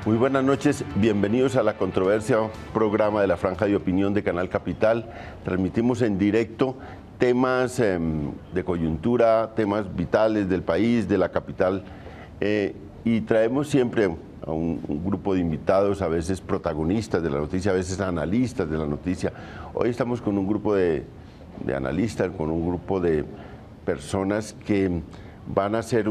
Muy buenas noches, bienvenidos a La Controversia, un programa de la Franja de Opinión de Canal Capital. Transmitimos en directo temas de coyuntura, temas vitales del país, de la capital, y traemos siempre a un grupo de invitados, a veces protagonistas de la noticia, a veces analistas de la noticia. Hoy estamos con un grupo de analistas, con un grupo de personas que van a hacer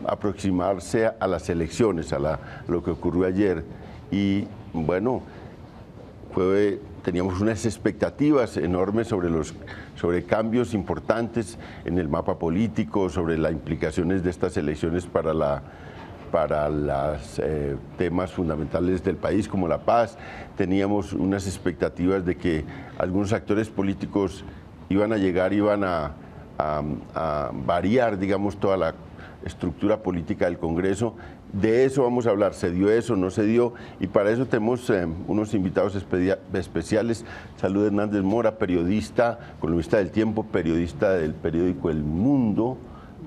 aproximarse a las elecciones, a lo que ocurrió ayer. Y bueno, teníamos unas expectativas enormes sobre cambios importantes en el mapa político, sobre las implicaciones de estas elecciones para los temas fundamentales del país, como la paz. Teníamos unas expectativas de que algunos actores políticos iban a llegar, iban a variar, digamos, toda la estructura política del Congreso. De eso vamos a hablar. ¿Se dio eso? ¿No se dio? Y para eso tenemos unos invitados especiales. Salud Hernández Mora, periodista, columnista del Tiempo, periodista del periódico El Mundo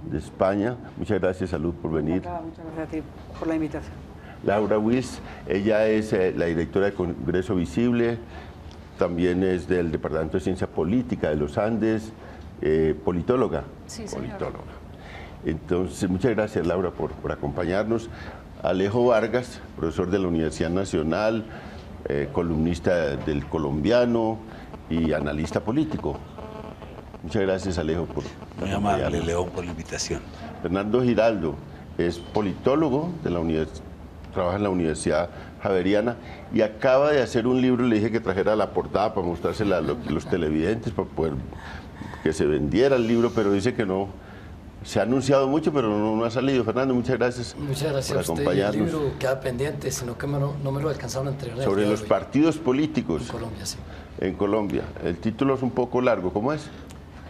de España. Muchas gracias, Salud, por venir. Muchas gracias a ti por la invitación. Laura Wiss, ella es la directora del Congreso Visible, también es del Departamento de Ciencia Política de los Andes, politóloga. Sí, señor. Politóloga. Entonces, muchas gracias, Laura, por acompañarnos. Alejo Vargas, profesor de la Universidad Nacional, columnista del Colombiano y analista político. Muchas gracias, Alejo, por muy amable, León, por la invitación. Fernando Giraldo es politólogo de la universidad, trabaja en la Universidad Javeriana y acaba de hacer un libro. Le dije que trajera la portada para mostrársela a los televidentes, para poder que se vendiera el libro, pero dice que no. Se ha anunciado mucho, pero no ha salido. Fernando, muchas gracias por acompañarnos. El libro queda pendiente, sino que no me lo alcanzaron a entregar. Sobre los partidos políticos. En Colombia, sí. En Colombia. El título es un poco largo. ¿Cómo es?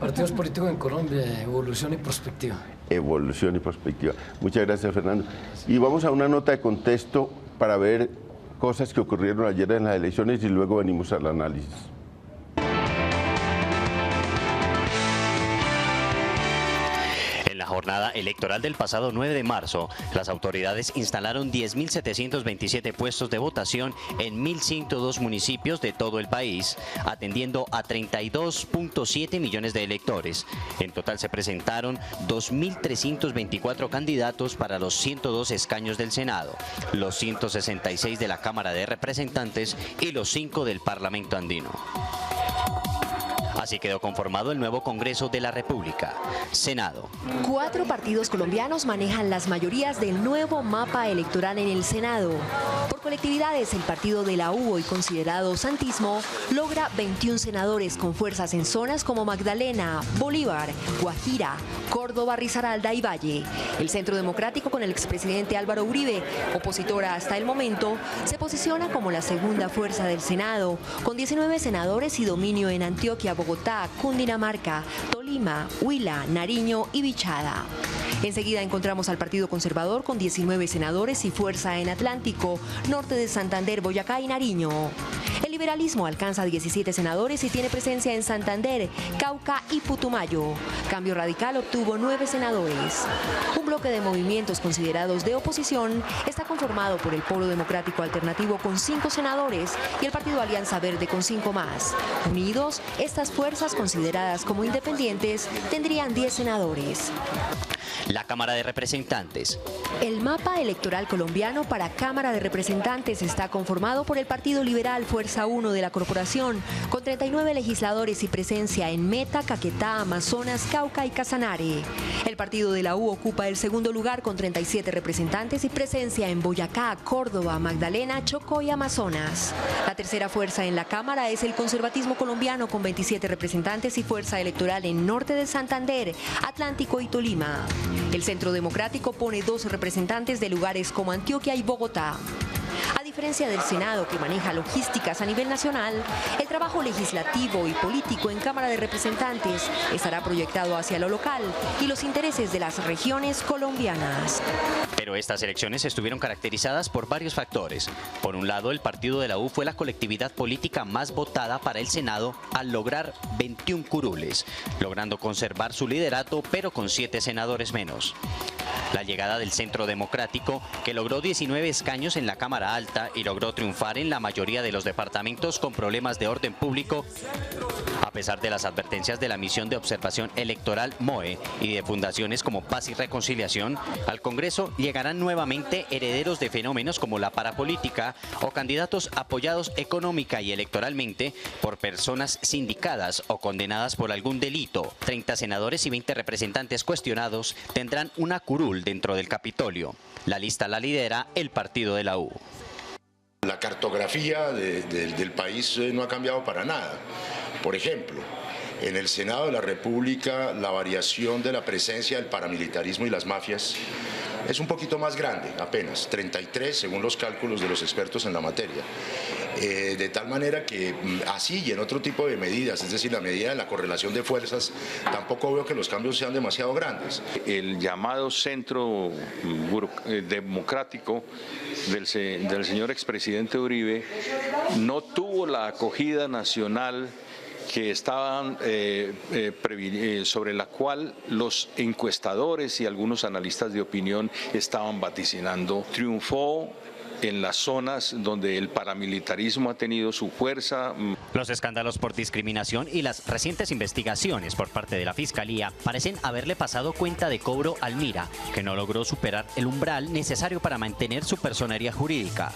Partidos políticos en Colombia, evolución y perspectiva. Evolución y perspectiva. Muchas gracias, Fernando. Y vamos a una nota de contexto para ver cosas que ocurrieron ayer en las elecciones y luego venimos al análisis. Jornada electoral del pasado 9 de marzo, las autoridades instalaron 10.727 puestos de votación en 1.102 municipios de todo el país, atendiendo a 32.7 millones de electores. En total se presentaron 2.324 candidatos para los 102 escaños del Senado, los 166 de la Cámara de Representantes y los 5 del Parlamento Andino. Así quedó conformado el nuevo Congreso de la República. Senado. 4 partidos colombianos manejan las mayorías del nuevo mapa electoral en el Senado. Por colectividades, el partido de la U, hoy considerado santismo, logra 21 senadores con fuerzas en zonas como Magdalena, Bolívar, Guajira, Córdoba, Risaralda y Valle. El Centro Democrático, con el expresidente Álvaro Uribe, opositora hasta el momento, se posiciona como la segunda fuerza del Senado, con 19 senadores y dominio en Antioquia, Bogotá, Cundinamarca, Tolima, Huila, Nariño y Bichada. Enseguida encontramos al Partido Conservador con 19 senadores y fuerza en Atlántico, norte de Santander, Boyacá y Nariño. El liberalismo alcanza 17 senadores y tiene presencia en Santander, Cauca y Putumayo. Cambio Radical obtuvo 9 senadores. Un bloque de movimientos considerados de oposición está conformado por el Polo Democrático Alternativo con 5 senadores y el Partido Alianza Verde con 5 más. Unidos, estas fuerzas consideradas como independientes tendrían 10 senadores. La Cámara de Representantes. El mapa electoral colombiano para Cámara de Representantes está conformado por el Partido Liberal Fuerza 1 de la Corporación, con 39 legisladores y presencia en Meta, Caquetá, Amazonas, Cauca y Casanare. El Partido de la U ocupa el segundo lugar con 37 representantes y presencia en Boyacá, Córdoba, Magdalena, Chocó y Amazonas. La tercera fuerza en la Cámara es el Conservatismo Colombiano, con 27 representantes y fuerza electoral en norte de Santander, Atlántico y Tolima. El Centro Democrático pone 2 representantes de lugares como Antioquia y Bogotá. A diferencia del Senado, que maneja logísticas a nivel nacional, el trabajo legislativo y político en Cámara de Representantes estará proyectado hacia lo local y los intereses de las regiones colombianas. Pero estas elecciones estuvieron caracterizadas por varios factores. Por un lado, el partido de la U fue la colectividad política más votada para el Senado al lograr 21 curules, logrando conservar su liderato, pero con 7 senadores menos. La llegada del Centro Democrático, que logró 19 escaños en la Cámara Alta y logró triunfar en la mayoría de los departamentos con problemas de orden público, a pesar de las advertencias de la Misión de Observación Electoral MOE y de fundaciones como Paz y Reconciliación, al Congreso llegarán nuevamente herederos de fenómenos como la parapolítica o candidatos apoyados económica y electoralmente por personas sindicadas o condenadas por algún delito. 30 senadores y 20 representantes cuestionados tendrán una curul dentro del Capitolio. La lista la lidera el partido de la U. La cartografía del país no ha cambiado para nada. Por ejemplo, en el Senado de la República la variación de la presencia del paramilitarismo y las mafias es un poquito más grande, apenas 33 según los cálculos de los expertos en la materia. De tal manera que así y en otro tipo de medidas, es decir, la medida de la correlación de fuerzas, tampoco veo que los cambios sean demasiado grandes. El llamado centro democrático del señor expresidente Uribe no tuvo la acogida nacional que estaban sobre la cual los encuestadores y algunos analistas de opinión estaban vaticinando. Triunfó en las zonas donde el paramilitarismo ha tenido su fuerza. Los escándalos por discriminación y las recientes investigaciones por parte de la Fiscalía parecen haberle pasado cuenta de cobro al Mira, que no logró superar el umbral necesario para mantener su personería jurídica.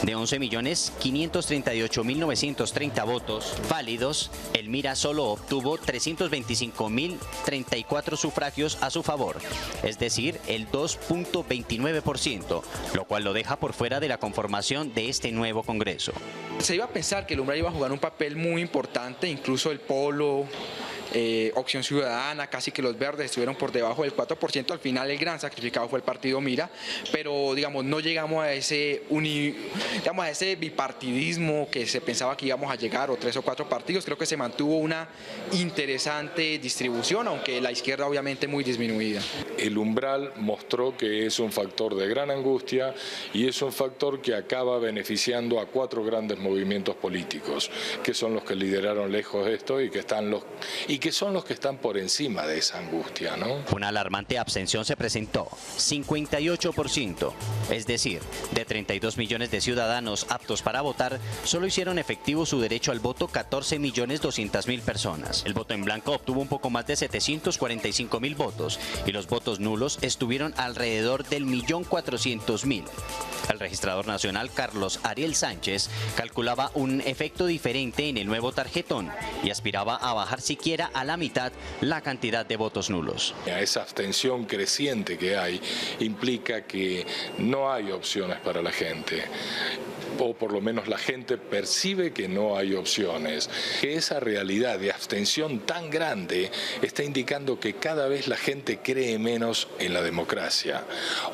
De 11.538.930 votos válidos, el Mira solo obtuvo 325.034 sufragios a su favor, es decir, el 2.29%, lo cual lo deja por fuera de la conformación de este nuevo Congreso. Se iba a pensar que el umbral iba a jugar un papel muy importante, incluso el Polo, Opción Ciudadana, casi que los verdes estuvieron por debajo del 4%, al final el gran sacrificado fue el partido Mira, pero digamos no llegamos a ese bipartidismo que se pensaba que íbamos a llegar, o 3 o 4 partidos. Creo que se mantuvo una interesante distribución, aunque la izquierda obviamente muy disminuida. El umbral mostró que es un factor de gran angustia y es un factor que acaba beneficiando a 4 grandes movimientos políticos, que son los que lideraron lejos de esto y que son los que están por encima de esa angustia, ¿no? Una alarmante abstención se presentó, 58%, es decir, de 32 millones de ciudadanos aptos para votar, solo hicieron efectivo su derecho al voto 14.200.000 personas. El voto en blanco obtuvo un poco más de 745.000 votos y los votos nulos estuvieron alrededor del 1.400.000. El registrador nacional Carlos Ariel Sánchez calculaba un efecto diferente en el nuevo tarjetón y aspiraba a bajar siquiera a la mitad la cantidad de votos nulos. Esa abstención creciente que hay implica que no hay opciones para la gente, o por lo menos la gente percibe que no hay opciones. Que esa realidad de abstención tan grande está indicando que cada vez la gente cree menos en la democracia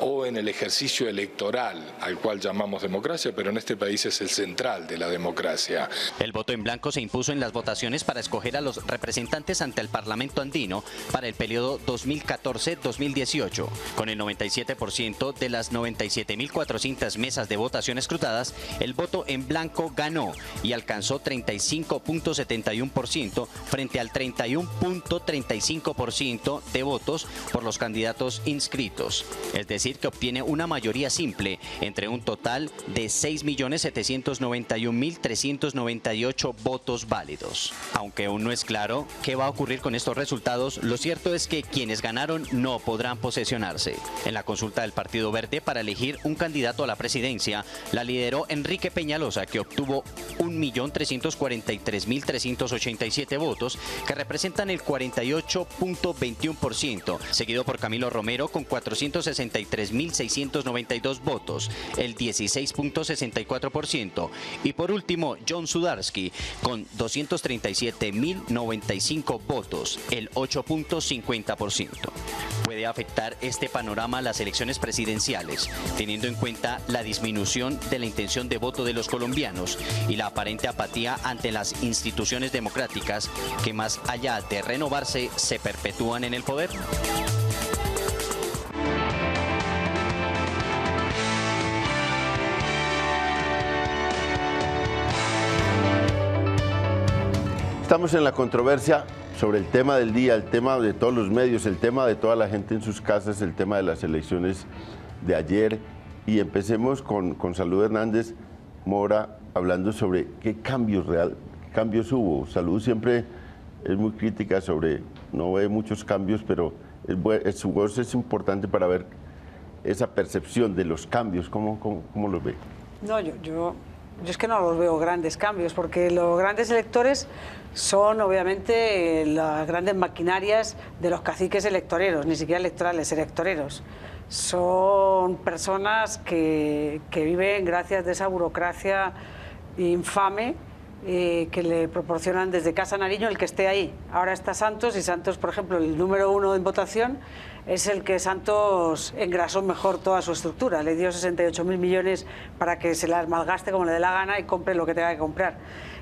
o en el ejercicio electoral, al cual llamamos democracia, pero en este país es el central de la democracia. El voto en blanco se impuso en las votaciones para escoger a los representantes ante el Parlamento andino para el periodo 2014-2018. Con el 97% de las 97.400 mesas de votación escrutadas, el voto en blanco ganó y alcanzó 35.71% frente al 31.35% de votos por los candidatos inscritos. Es decir, que obtiene una mayoría simple entre un total de 6.791.398 votos válidos. Aunque aún no es claro qué va a ocurrir con estos resultados, lo cierto es que quienes ganaron no podrán posesionarse. En la consulta del Partido Verde para elegir un candidato a la presidencia, la lideró Enrique Peñalosa, que obtuvo 1.343.387 votos, que representan el 48.21%, seguido por Camilo Romero con 463.692 votos, el 16.64%, y por último John Sudarsky con 237.095 votos, el 8.50%. Puede afectar este panorama a las elecciones presidenciales, teniendo en cuenta la disminución de la intención de voto de los colombianos y la aparente apatía ante las instituciones democráticas que, más allá de renovarse, se perpetúan en el poder. Estamos en la controversia sobre el tema del día, el tema de todos los medios, el tema de toda la gente en sus casas, el tema de las elecciones de ayer. Y empecemos con Salud Hernández Mora, hablando sobre qué cambios hubo. Salud siempre es muy crítica sobre, no ve muchos cambios, pero su voz es importante para ver esa percepción de los cambios. ¿Cómo los ve? No, yo es que no los veo grandes cambios, porque los grandes electores son obviamente las grandes maquinarias de los caciques electoreros, ni siquiera electorales, electoreros. Son personas que viven gracias de esa burocracia infame que le proporcionan desde Casa Nariño el que esté ahí. Ahora está Santos, y Santos, por ejemplo, el número 1 en votación, es el que Santos engrasó mejor toda su estructura. Le dio 68.000 millones para que se las malgaste como le dé la gana y compre lo que tenga que comprar.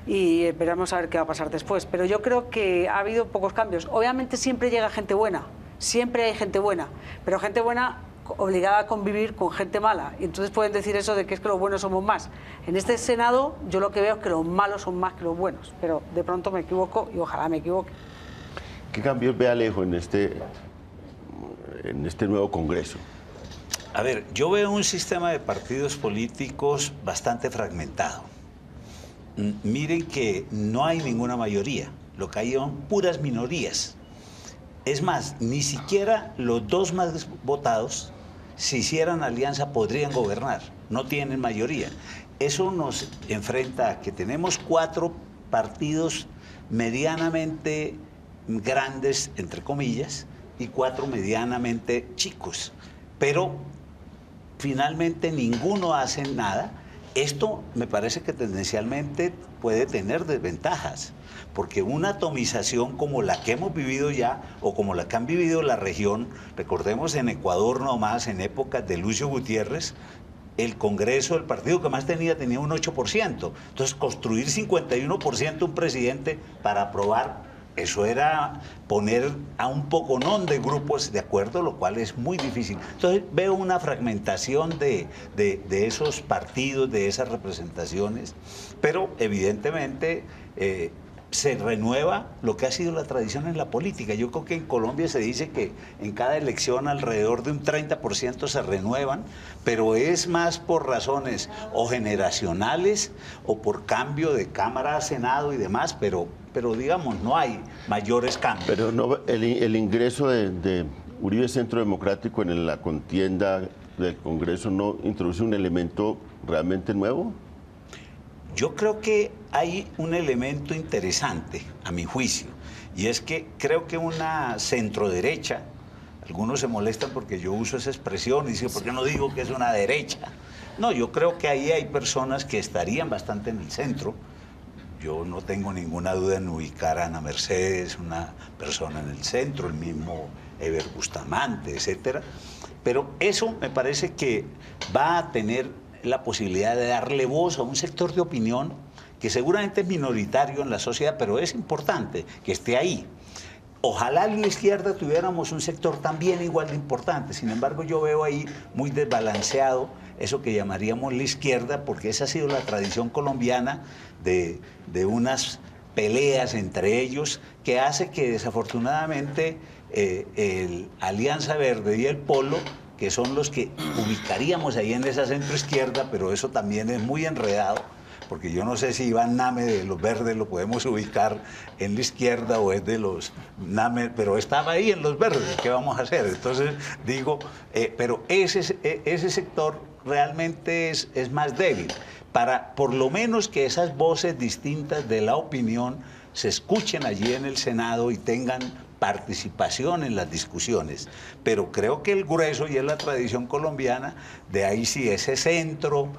Y veremos a ver qué va a pasar después. Pero yo creo que ha habido pocos cambios. Obviamente siempre llega gente buena, siempre hay gente buena, pero gente buena obligada a convivir con gente mala, y entonces pueden decir eso de que es que los buenos somos más. En este Senado yo lo que veo es que los malos son más que los buenos, pero de pronto me equivoco y ojalá me equivoque. ¿Qué cambios ve Alejo en este nuevo Congreso? A ver, yo veo un sistema de partidos políticos bastante fragmentado. Miren que no hay ninguna mayoría, lo que hay son puras minorías. Es más, ni siquiera los dos más votados, si hicieran alianza, podrían gobernar. No tienen mayoría. Eso nos enfrenta a que tenemos 4 partidos medianamente grandes, entre comillas, y 4 medianamente chicos. Pero finalmente ninguno hace nada. Esto me parece que tendencialmente puede tener desventajas, porque una atomización como la que hemos vivido ya, o como la que han vivido la región, recordemos en Ecuador nomás, en épocas de Lucio Gutiérrez, el Congreso, el partido que más tenía un 8%. Entonces, construir 51% un presidente para aprobar, eso era poner a un poconón de grupos de acuerdo, lo cual es muy difícil. Entonces veo una fragmentación de esos partidos, de esas representaciones, pero evidentemente se renueva lo que ha sido la tradición en la política. Yo creo que en Colombia se dice que en cada elección alrededor de un 30% se renuevan, pero es más por razones o generacionales o por cambio de Cámara a Senado y demás, pero digamos, no hay mayores cambios. Pero no, el ingreso de Uribe Centro Democrático en la contienda del Congreso no introduce un elemento realmente nuevo. Yo creo que hay un elemento interesante, a mi juicio, y es que creo que una centroderecha, algunos se molestan porque yo uso esa expresión y dicen, ¿por qué no digo que es una derecha? No, yo creo que ahí hay personas que estarían bastante en el centro. Yo no tengo ninguna duda en ubicar a Ana Mercedes, una persona en el centro, el mismo Eber Bustamante, etcétera. Pero eso me parece que va a tener la posibilidad de darle voz a un sector de opinión que seguramente es minoritario en la sociedad, pero es importante que esté ahí. Ojalá en la izquierda tuviéramos un sector también igual de importante. Sin embargo, yo veo ahí muy desbalanceado eso que llamaríamos la izquierda, porque esa ha sido la tradición colombiana de unas peleas entre ellos, que hace que desafortunadamente el Alianza Verde y el Polo, que son los que ubicaríamos ahí en esa centroizquierda, pero eso también es muy enredado, porque yo no sé si Iván Name de los Verdes lo podemos ubicar en la izquierda o es de los Name, pero estaba ahí en los Verdes, ¿qué vamos a hacer? Entonces digo, pero ese sector realmente es más débil, para por lo menos que esas voces distintas de la opinión se escuchen allí en el Senado y tengan participación en las discusiones. Pero creo que el grueso, y es la tradición colombiana, de ahí sí ese centro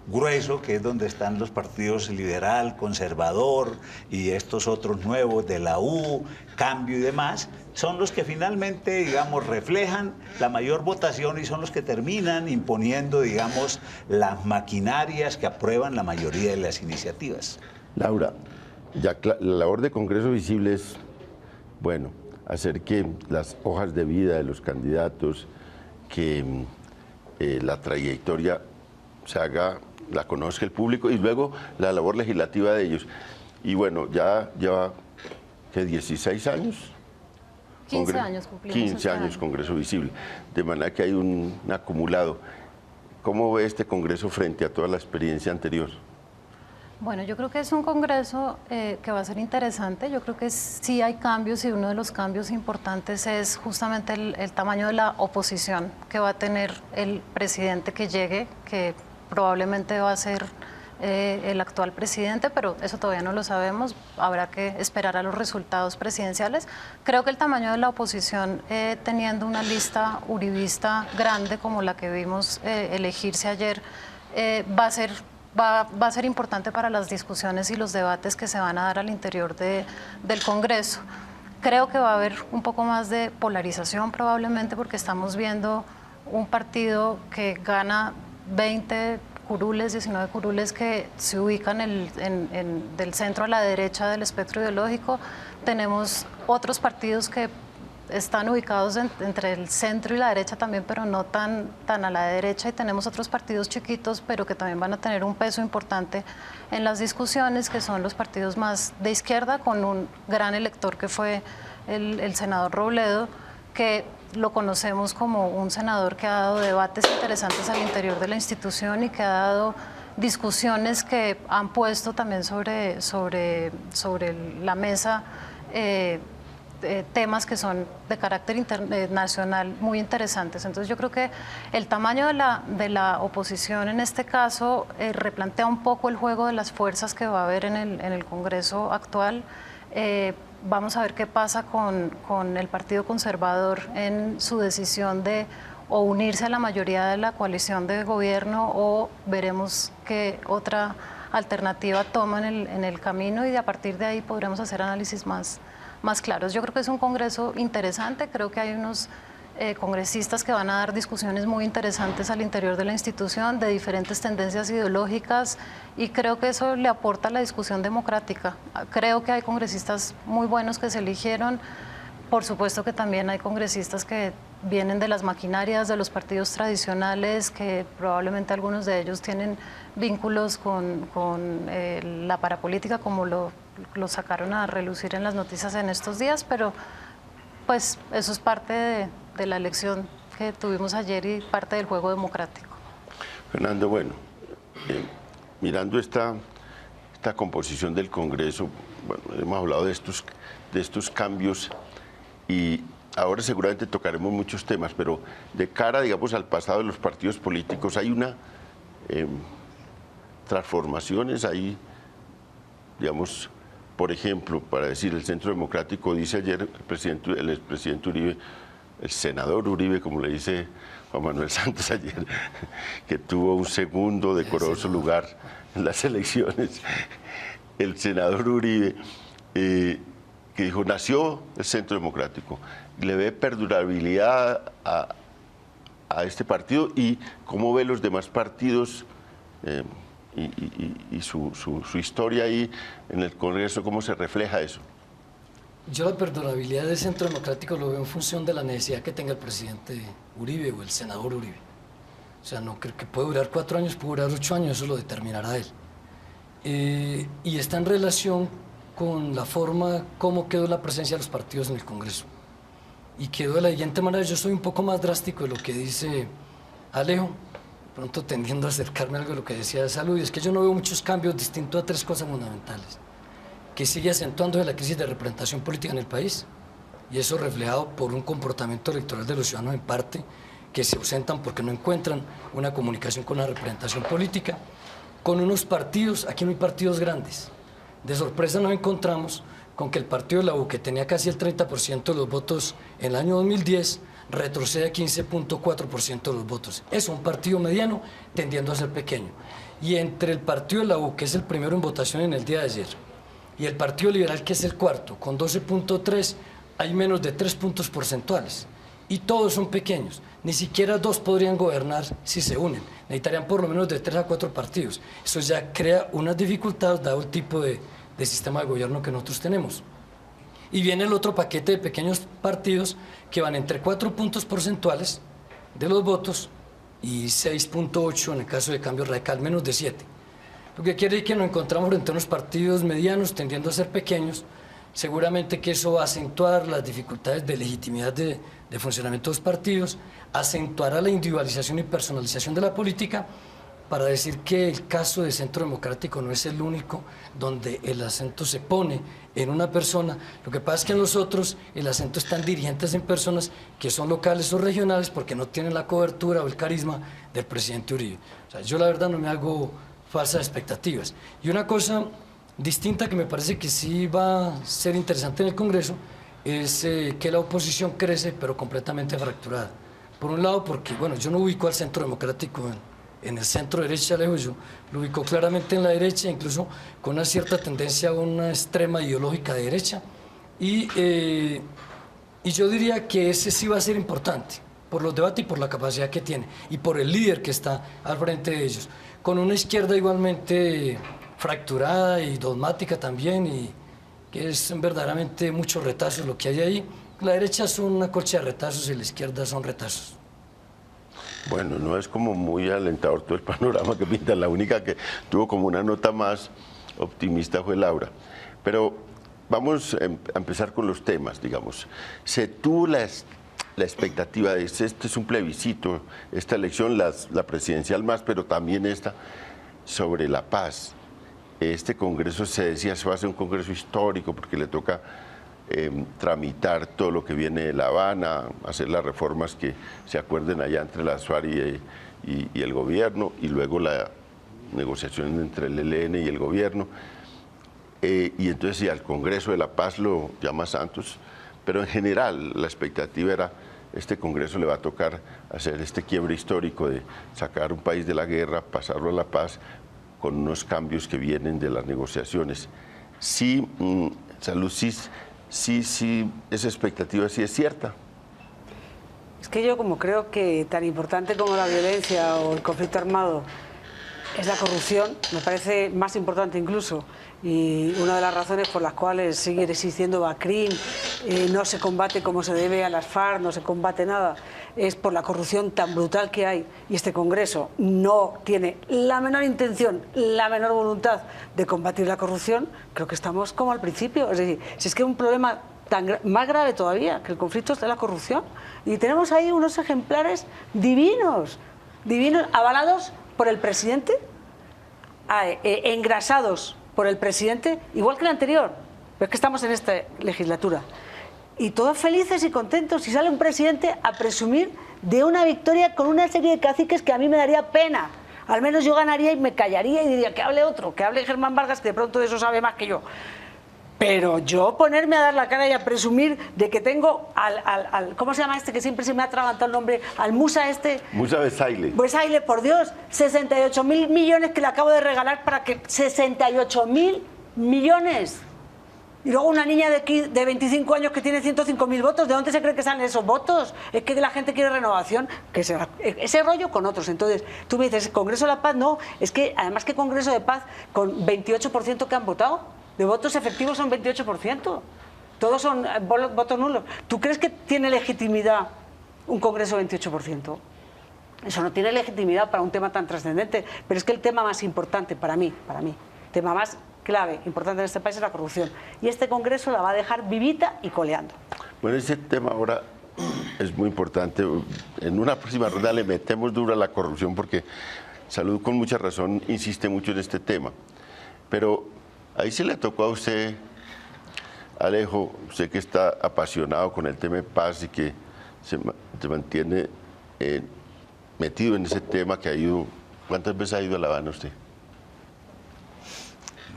grueso, que es donde están los partidos liberal, conservador y estos otros nuevos de la U, Cambio y demás, son los que finalmente, digamos, reflejan la mayor votación y son los que terminan imponiendo, digamos, las maquinarias que aprueban la mayoría de las iniciativas. Laura, ya la labor de Congreso Visible es, bueno, hacer que las hojas de vida de los candidatos, que la trayectoria se haga, la conozca el público, y luego la labor legislativa de ellos. Y bueno, ya lleva, ¿qué? 16 años. 15 años cumplimos 15 años Congreso Visible, de manera que hay un acumulado. ¿Cómo ve este Congreso frente a toda la experiencia anterior? Bueno, yo creo que es un congreso que va a ser interesante. Yo creo que sí hay cambios y uno de los cambios importantes es justamente el tamaño de la oposición que va a tener el presidente que llegue, que probablemente va a ser el actual presidente, pero eso todavía no lo sabemos. Habrá que esperar a los resultados presidenciales. Creo que el tamaño de la oposición, teniendo una lista uribista grande como la que vimos elegirse ayer, va a ser importante para las discusiones y los debates que se van a dar al interior del Congreso. Creo que va a haber un poco más de polarización probablemente porque estamos viendo un partido que gana 20 curules, 19 curules que se ubican del centro a la derecha del espectro ideológico. Tenemos otros partidos que están ubicados entre el centro y la derecha también, pero no tan a la derecha, y tenemos otros partidos chiquitos, pero que también van a tener un peso importante en las discusiones, que son los partidos más de izquierda, con un gran elector que fue el senador Robledo, que lo conocemos como un senador que ha dado debates interesantes al interior de la institución y que ha dado discusiones que han puesto también sobre la mesa temas que son de carácter internacional muy interesantes. Entonces yo creo que el tamaño de la oposición en este caso replantea un poco el juego de las fuerzas que va a haber en el Congreso actual. Vamos a ver qué pasa con el Partido Conservador en su decisión de o unirse a la mayoría de la coalición de gobierno, o veremos qué otra alternativa toma en el camino, y a partir de ahí podremos hacer análisis más claros. Yo creo que es un congreso interesante, creo que hay unos congresistas que van a dar discusiones muy interesantes al interior de la institución, de diferentes tendencias ideológicas, y creo que eso le aporta a la discusión democrática. Creo que hay congresistas muy buenos que se eligieron. Por supuesto que también hay congresistas que vienen de las maquinarias de los partidos tradicionales, que probablemente algunos de ellos tienen vínculos con la parapolítica, como lo sacaron a relucir en las noticias en estos días, pero pues eso es parte de la elección que tuvimos ayer y parte del juego democrático. Fernando, bueno, mirando esta composición del Congreso, bueno, hemos hablado de estos cambios y ahora seguramente tocaremos muchos temas, pero de cara, digamos, al pasado de los partidos políticos, hay una transformaciones ahí, digamos, por ejemplo, para decir, el Centro Democrático dice ayer el expresidente Uribe, el senador Uribe, como le dice Juan Manuel Santos ayer, que tuvo un segundo decoroso lugar en las elecciones, el senador Uribe, que dijo, nació el Centro Democrático, le ve perdurabilidad a este partido, y cómo ve los demás partidos y su historia ahí en el Congreso, cómo se refleja eso. Yo la perdurabilidad del Centro Democrático lo veo en función de la necesidad que tenga el presidente Uribe o el senador Uribe. O sea, no creo que puede durar 4 años, puede durar 8 años, eso lo determinará él. Y está en relación con la forma como quedó la presencia de los partidos en el Congreso. Y quedó de la siguiente manera. Yo soy un poco más drástico de lo que dice Alejo, pronto tendiendo a acercarme a algo de lo que decía de Salud, y es que yo no veo muchos cambios distintos a 3 cosas fundamentales: que sigue acentuando la crisis de representación política en el país, y eso reflejado por un comportamiento electoral de los ciudadanos en parte, que se ausentan porque no encuentran una comunicación con la representación política, con unos partidos, aquí no hay partidos grandes. De sorpresa nos encontramos con que el partido de la U, que tenía casi el 30% de los votos en el año 2010, retrocede a 15.4% de los votos. Es un partido mediano tendiendo a ser pequeño. Y entre el partido de la U, que es el primero en votación en el día de ayer, y el Partido Liberal, que es el cuarto, con 12.3, hay menos de 3 puntos porcentuales. Y todos son pequeños. Ni siquiera 2 podrían gobernar si se unen. Necesitarían por lo menos de 3 a 4 partidos. Eso ya crea unas dificultades dado el tipo de sistema de gobierno que nosotros tenemos. Y viene el otro paquete de pequeños partidos que van entre 4 puntos porcentuales de los votos y 6.8 en el caso de Cambio Radical, menos de 7. Lo que quiere decir que nos encontramos frente a unos partidos medianos tendiendo a ser pequeños. Seguramente que eso va a acentuar las dificultades de legitimidad de funcionamiento de los partidos, acentuará la individualización y personalización de la política, para decir que el caso de Centro Democrático no es el único donde el acento se pone en una persona. Lo que pasa es que en los otros el acento está en dirigentes, en personas que son locales o regionales, porque no tienen la cobertura o el carisma del presidente Uribe. O sea, yo la verdad no me hago falsas expectativas. Y una cosa distinta que me parece que sí va a ser interesante en el Congreso es que la oposición crece, pero completamente fracturada. Por un lado, porque bueno, yo no ubico al Centro Democrático en el centro derecha, lejos, yo lo ubico claramente en la derecha, incluso con una cierta tendencia a una extrema ideológica de derecha, y yo diría que ese sí va a ser importante, por los debates y por la capacidad que tiene, y por el líder que está al frente de ellos, con una izquierda igualmente fracturada y dogmática también, y que es verdaderamente muchos retazos lo que hay ahí. La derecha son una colcha de retazos y la izquierda son retazos. Bueno, no es como muy alentador todo el panorama que pinta. La única que tuvo como una nota más optimista fue Laura. Pero vamos a empezar con los temas, digamos. Se tuvo la expectativa de este es un plebiscito, esta elección, la presidencial más, pero también esta sobre la paz. Este congreso se decía se va a hacer un congreso histórico porque le toca tramitar todo lo que viene de La Habana, hacer las reformas que se acuerden allá entre la FARC y el gobierno, y luego la negociación entre el ELN y el gobierno. Y entonces sí, al Congreso de la Paz lo llama Santos, pero en general la expectativa era, este Congreso le va a tocar hacer este quiebre histórico de sacar un país de la guerra, pasarlo a la paz, con unos cambios que vienen de las negociaciones. Sí, Salud, sí, esa expectativa sí es cierta. Es que yo como creo que tan importante como la violencia o el conflicto armado es la corrupción, me parece más importante incluso, y una de las razones por las cuales sigue existiendo BACRIM, no se combate como se debe a las FARC, no se combate nada, es por la corrupción tan brutal que hay, y este Congreso no tiene la menor intención, la menor voluntad de combatir la corrupción. Creo que estamos como al principio, es decir, si es que un problema más grave todavía que el conflicto es la corrupción, y tenemos ahí unos ejemplares divinos, avalados por el presidente, engrasados por el presidente, igual que el anterior, pero es que estamos en esta legislatura, y todos felices y contentos, y sale un presidente a presumir de una victoria con una serie de caciques que a mí me daría pena. Al menos yo ganaría y me callaría y diría que hable otro, que hable Germán Vargas, que de pronto de eso sabe más que yo. Pero yo ponerme a dar la cara y a presumir de que tengo al ¿cómo se llama este que siempre se me ha atragantado el nombre? Al Musa este. Musa Besaile. Besaile, por Dios, 68.000 millones que le acabo de regalar para que... 68.000 millones. Y luego una niña de 25 años que tiene 105.000 votos. ¿De dónde se cree que salen esos votos? Es que la gente quiere renovación, que ese rollo con otros. Entonces, tú me dices, ¿Congreso de la Paz? No, es que además que Congreso de Paz con 28% que han votado. De votos efectivos son 28%. Todos son votos nulos. ¿Tú crees que tiene legitimidad un Congreso de 28%? Eso no tiene legitimidad para un tema tan trascendente. Pero es que el tema más importante para mí, tema más clave, importante en este país es la corrupción. Y este Congreso la va a dejar vivita y coleando. Bueno, ese tema ahora es muy importante. En una próxima ronda le metemos duro a la corrupción porque Salud con mucha razón insiste mucho en este tema. Pero ahí se le tocó a usted, Alejo, usted que está apasionado con el tema de paz y que se mantiene metido en ese tema, que ha ido, ¿cuántas veces ha ido a La Habana usted?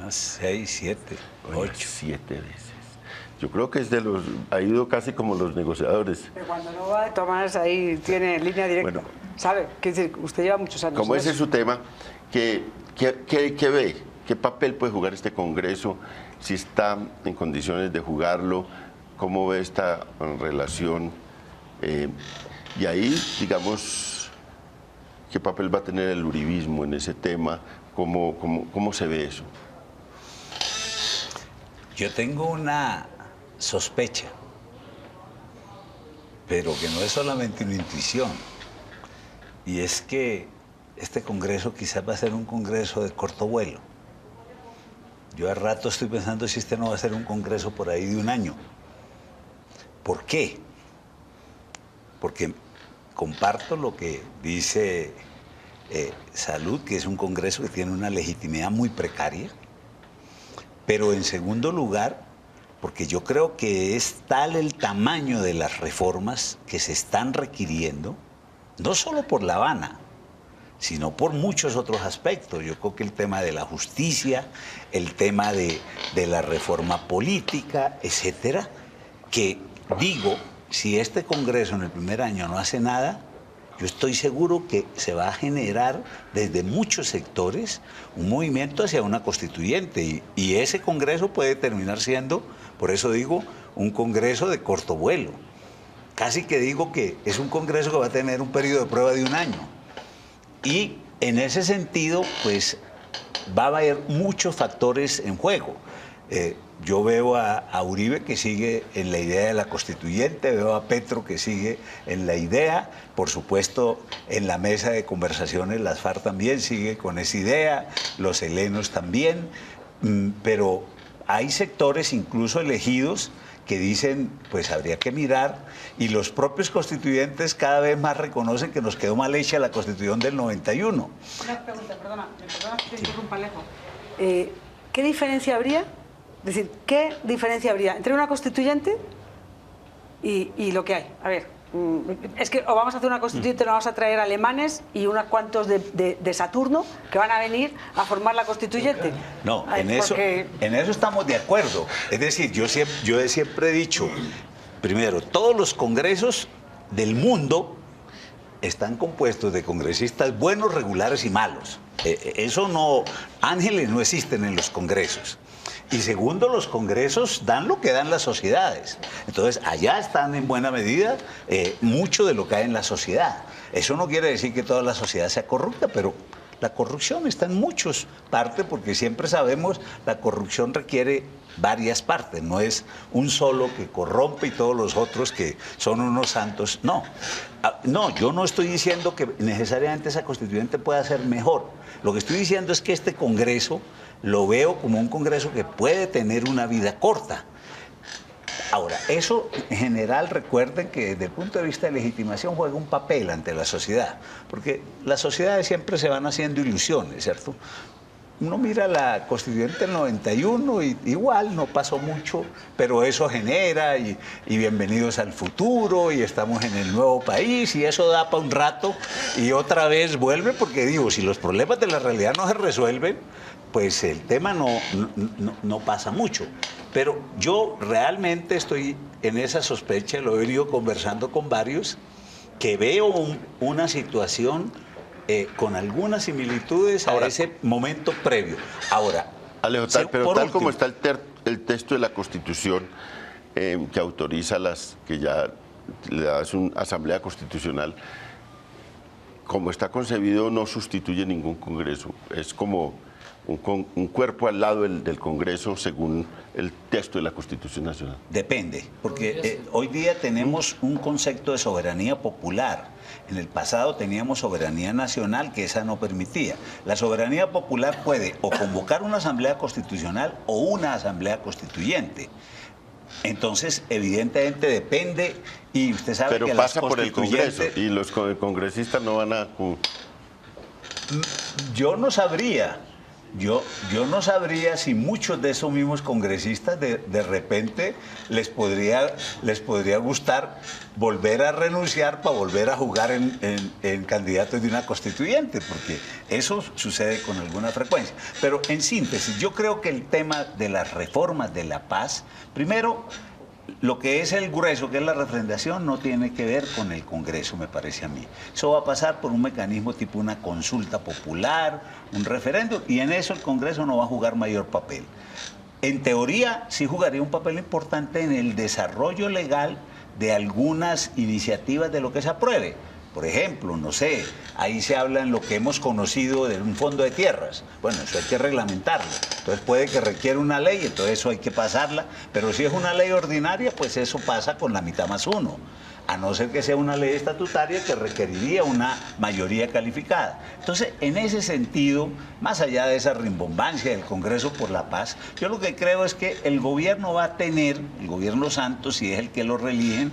Unas 6, 7, 8. 7 veces. Yo creo que es ha ido casi como los negociadores. Pero cuando no va, Tomás ahí tiene línea directa. Bueno, ¿sabe? Quiere decir, usted lleva muchos años. Como ese es su tema, ¿qué ve? ¿Qué papel puede jugar este Congreso? Si está en condiciones de jugarlo, ¿cómo ve esta relación? Y ahí, digamos, ¿qué papel va a tener el uribismo en ese tema? ¿Cómo se ve eso? Yo tengo una sospecha, pero que no es solamente una intuición, y es que este Congreso quizás va a ser un Congreso de corto vuelo. Yo a rato estoy pensando si este no va a ser un Congreso por ahí de un año. ¿Por qué? Porque comparto lo que dice Salud, que es un Congreso que tiene una legitimidad muy precaria, pero en segundo lugar, porque yo creo que es tal el tamaño de las reformas que se están requiriendo, no solo por La Habana, sino por muchos otros aspectos. Yo creo que el tema de la justicia, el tema de la reforma política, etcétera, que digo, si este Congreso en el primer año no hace nada, yo estoy seguro que se va a generar desde muchos sectores un movimiento hacia una constituyente y ese Congreso puede terminar siendo, por eso digo, un Congreso de corto vuelo. Casi que digo que es un Congreso que va a tener un periodo de prueba de un año. Y en ese sentido, pues va a haber muchos factores en juego. Yo veo a Uribe que sigue en la idea de la constituyente, veo a Petro que sigue en la idea, por supuesto en la mesa de conversaciones las FARC también sigue con esa idea, los helenos también, pero hay sectores incluso elegidos que dicen, pues habría que mirar, y los propios constituyentes cada vez más reconocen que nos quedó mal hecha la Constitución del 91. Una pregunta, perdona que te interrumpa, Alejo. ¿Qué diferencia habría? Es decir, ¿qué diferencia habría entre una constituyente y lo que hay? A ver, es que o vamos a hacer una constituyente, nos vamos a traer alemanes y unos cuantos de Saturno que van a venir a formar la constituyente. No, en eso estamos de acuerdo. Es decir, yo siempre he dicho, primero, todos los congresos del mundo están compuestos de congresistas buenos, regulares y malos. Eso no, ángeles no existen en los congresos. Y segundo, los congresos dan lo que dan las sociedades. Entonces, allá están en buena medida mucho de lo que hay en la sociedad. Eso no quiere decir que toda la sociedad sea corrupta, pero la corrupción está en muchas partes, porque siempre sabemos la corrupción requiere varias partes. No es un solo que corrompe y todos los otros que son unos santos. No. No, yo no estoy diciendo que necesariamente esa constituyente pueda ser mejor. Lo que estoy diciendo es que este Congreso lo veo como un Congreso que puede tener una vida corta. Ahora, eso en general, recuerden que desde el punto de vista de legitimación juega un papel ante la sociedad, porque las sociedades siempre se van haciendo ilusiones, ¿cierto? Uno mira la Constituyente del 91 y igual no pasó mucho, pero eso genera y bienvenidos al futuro y estamos en el nuevo país y eso da para un rato y otra vez vuelve, porque digo, si los problemas de la realidad no se resuelven, pues el tema no pasa mucho. Pero yo realmente estoy en esa sospecha, lo he venido conversando con varios, que veo una situación con algunas similitudes a ese momento previo. Ahora, Alejo, pero tal como está el texto de la Constitución que autoriza que ya le das una asamblea constitucional, como está concebido no sustituye ningún Congreso, es como un cuerpo al lado del Congreso según el texto de la Constitución Nacional. Depende, porque hoy día tenemos un concepto de soberanía popular. En el pasado teníamos soberanía nacional, que esa no permitía. La soberanía popular puede o convocar una asamblea constitucional o una asamblea constituyente. Entonces, evidentemente depende, y usted sabe pero que pasa por el Congreso y los congresistas no van a... Yo no sabría. Yo no sabría si muchos de esos mismos congresistas de repente les podría gustar volver a renunciar para volver a jugar en candidatos de una constituyente, porque eso sucede con alguna frecuencia. Pero en síntesis, yo creo que el tema de las reformas de la paz, primero, lo que es el grueso, que es la refrendación, no tiene que ver con el Congreso, me parece a mí. Eso va a pasar por un mecanismo tipo una consulta popular, un referéndum, y en eso el Congreso no va a jugar mayor papel. En teoría, sí jugaría un papel importante en el desarrollo legal de algunas iniciativas de lo que se apruebe. Por ejemplo, no sé, ahí se habla en lo que hemos conocido de un fondo de tierras. Bueno, eso hay que reglamentarlo. Entonces puede que requiera una ley, entonces eso hay que pasarla. Pero si es una ley ordinaria, pues eso pasa con la mitad más uno. a no ser que sea una ley estatutaria que requeriría una mayoría calificada. Entonces, en ese sentido, más allá de esa rimbombancia del Congreso por la Paz, yo lo que creo es que el gobierno va a tener, el gobierno Santos, si es el que lo reeligen,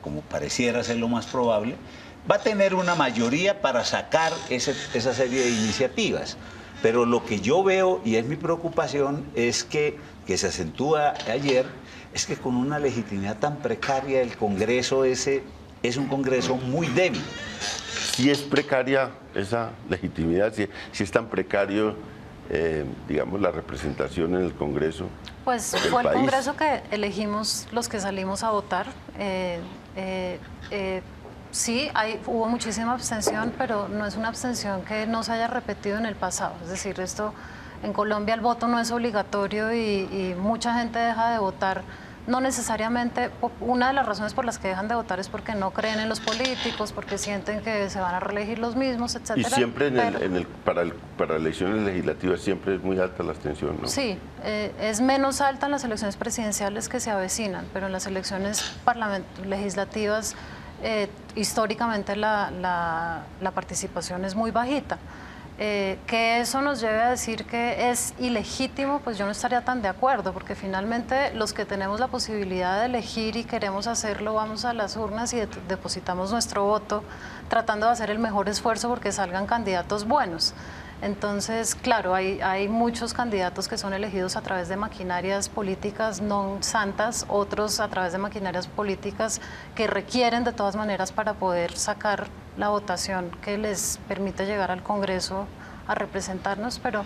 como pareciera ser lo más probable, va a tener una mayoría para sacar esa serie de iniciativas. Pero lo que yo veo, y es mi preocupación, es que se acentúa ayer, es que con una legitimidad tan precaria el Congreso es un Congreso muy débil. Si es precaria esa legitimidad, si es tan precario, digamos, la representación en el Congreso. Pues del fue el país. Congreso que elegimos los que salimos a votar. Sí, hubo muchísima abstención, pero no es una abstención que no se haya repetido en el pasado. Es decir, en Colombia el voto no es obligatorio y mucha gente deja de votar. No necesariamente, una de las razones por las que dejan de votar es porque no creen en los políticos, porque sienten que se van a reelegir los mismos, etc. Y siempre para elecciones legislativas siempre es muy alta la abstención, ¿no? Sí, es menos alta en las elecciones presidenciales que se avecinan, pero en las elecciones legislativas históricamente la participación es muy bajita. Que eso nos lleve a decir que es ilegítimo, pues yo no estaría tan de acuerdo, porque finalmente los que tenemos la posibilidad de elegir y queremos hacerlo, vamos a las urnas y depositamos nuestro voto tratando de hacer el mejor esfuerzo porque salgan candidatos buenos. Entonces, claro, hay muchos candidatos que son elegidos a través de maquinarias políticas no santas, otros a través de maquinarias políticas que requieren de todas maneras para poder sacar la votación que les permite llegar al Congreso a representarnos, pero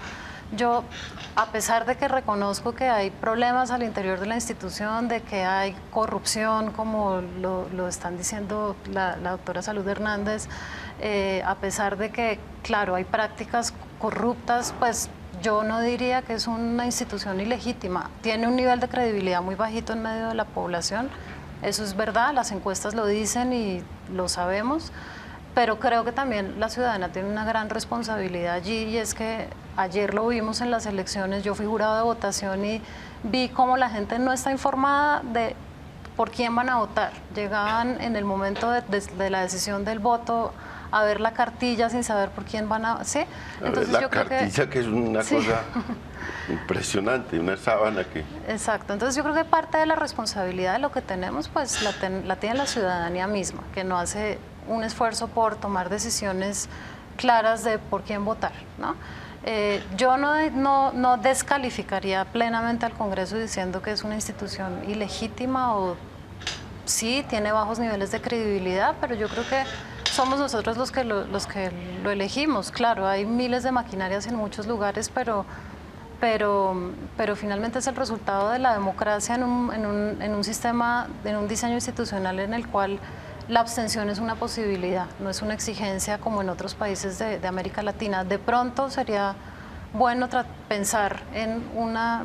yo, a pesar de que reconozco que hay problemas al interior de la institución, de que hay corrupción, como lo están diciendo la doctora Salud Hernández, a pesar de que, claro, hay prácticas corruptas, pues yo no diría que es una institución ilegítima. Tiene un nivel de credibilidad muy bajito en medio de la población, eso es verdad, las encuestas lo dicen y lo sabemos, pero creo que también la ciudadana tiene una gran responsabilidad allí, y es que ayer lo vimos en las elecciones, yo fui jurado de votación y vi cómo la gente no está informada de por quién van a votar. Llegaban en el momento de la decisión del voto a ver la cartilla sin saber por quién van a... ¿sí? Entonces, la cartilla que es una sí. cosa impresionante, una sábana que... Exacto, entonces yo creo que parte de la responsabilidad de lo que tenemos, pues la tiene la ciudadanía misma, que no hace un esfuerzo por tomar decisiones claras de por quién votar, ¿no? Yo no descalificaría plenamente al Congreso diciendo que es una institución ilegítima o sí, tiene bajos niveles de credibilidad, pero yo creo que somos nosotros los que lo elegimos. Claro, hay miles de maquinarias en muchos lugares, pero finalmente es el resultado de la democracia en un sistema, en un diseño institucional en el cual la abstención es una posibilidad, no es una exigencia como en otros países de América Latina. De pronto sería bueno pensar en una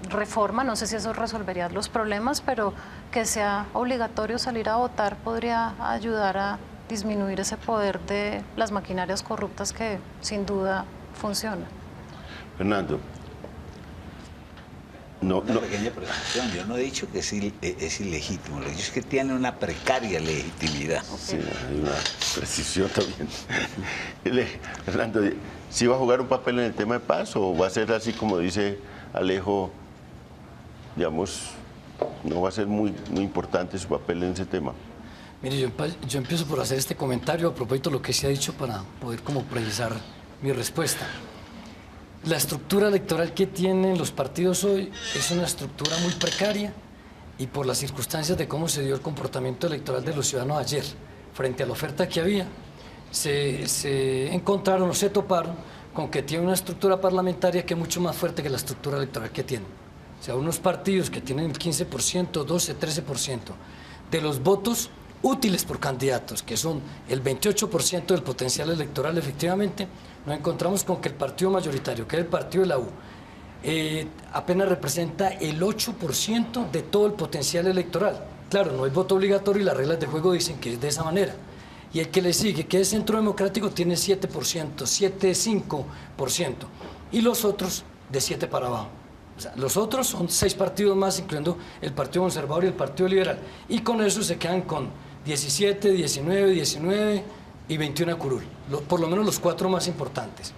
reforma, no sé si eso resolvería los problemas, pero que sea obligatorio salir a votar podría ayudar a disminuir ese poder de las maquinarias corruptas que sin duda funcionan. Fernando. Una pequeña precisión, yo no he dicho que es ilegítimo, lo que he dicho es que tiene una precaria legitimidad. Sí, hay una precisión también. Fernando, ¿sí va a jugar un papel en el tema de paz o va a ser así como dice Alejo, digamos, no va a ser muy importante su papel en ese tema? Mire, yo empiezo por hacer este comentario a propósito de lo que se ha dicho para poder como precisar mi respuesta. La estructura electoral que tienen los partidos hoy es una estructura muy precaria y por las circunstancias de cómo se dio el comportamiento electoral de los ciudadanos ayer frente a la oferta que había, se encontraron o se toparon con que tiene una estructura parlamentaria que es mucho más fuerte que la estructura electoral que tienen. O sea, unos partidos que tienen el 15%, 12, 13% de los votos útiles por candidatos, que son el 28% del potencial electoral efectivamente, nos encontramos con que el partido mayoritario, que es el partido de la U, apenas representa el 8% de todo el potencial electoral. Claro, no hay voto obligatorio y las reglas de juego dicen que es de esa manera. Y el que le sigue, que es Centro Democrático, tiene 7%, 7,5%. Y los otros de 7 para abajo. O sea, los otros son 6 partidos más, incluyendo el Partido Conservador y el Partido Liberal. Y con eso se quedan con 17, 19, 19 y 21 curul, por lo menos los 4 más importantes.